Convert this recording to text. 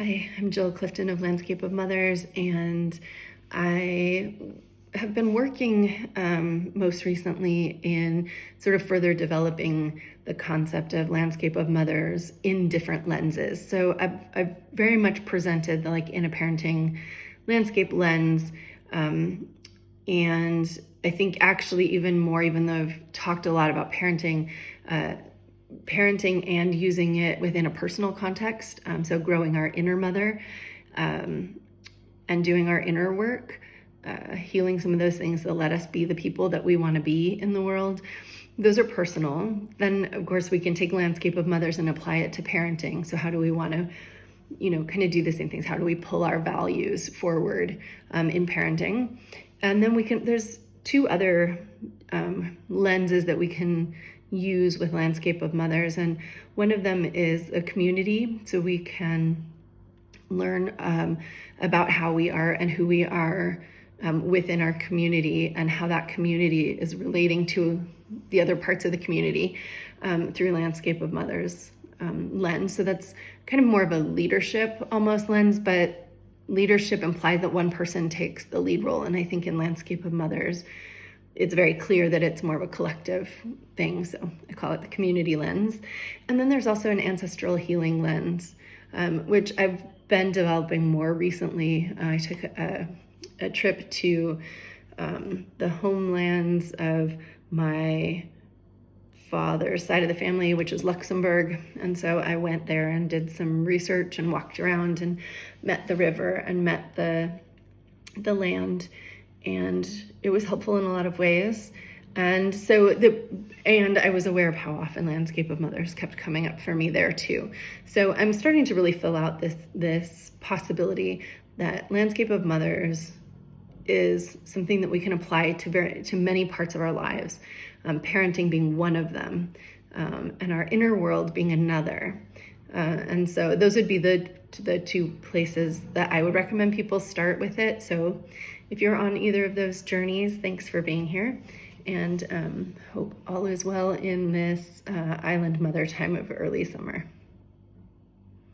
Hi, I'm Jill Clifton of Landscape of Mothers, and I have been working most recently in sort of further developing the concept of Landscape of Mothers in different lenses. So I've very much presented the inner parenting landscape lens, and I think actually even more, even though I've talked a lot about parenting and using it within a personal context, so growing our inner mother and doing our inner work, healing some of those things that let us be the people that we want to be in the world. Those are personal. Then, of course, we can take Landscape of Mothers and apply it to parenting. So how do we want to, kind of do the same things? How do we pull our values forward in parenting? And then there's two other lenses that we can use with Landscape of Mothers, and one of them is a community, so we can learn about how we are and who we are within our community, and how that community is relating to the other parts of the community through Landscape of Mothers lens. So that's kind of more of a leadership almost lens, but leadership implies that one person takes the lead role, and I think in Landscape of Mothers it's very clear that it's more of a collective thing, so I call it the community lens. And then there's also an ancestral healing lens, which I've been developing more recently. I took a trip to the homelands of my father's side of the family, which is Luxembourg, and so I went there and did some research and walked around and met the river and met the land, and it was helpful in a lot of ways. And so I was aware of how often Landscape of Mothers kept coming up for me there too. So I'm starting to really fill out this possibility that Landscape of Mothers is something that we can apply to many parts of our lives, parenting being one of them, and our inner world being another. And so those would be the two places that I would recommend people start with it. So if you're on either of those journeys, thanks for being here, and hope all is well in this island mother time of early summer.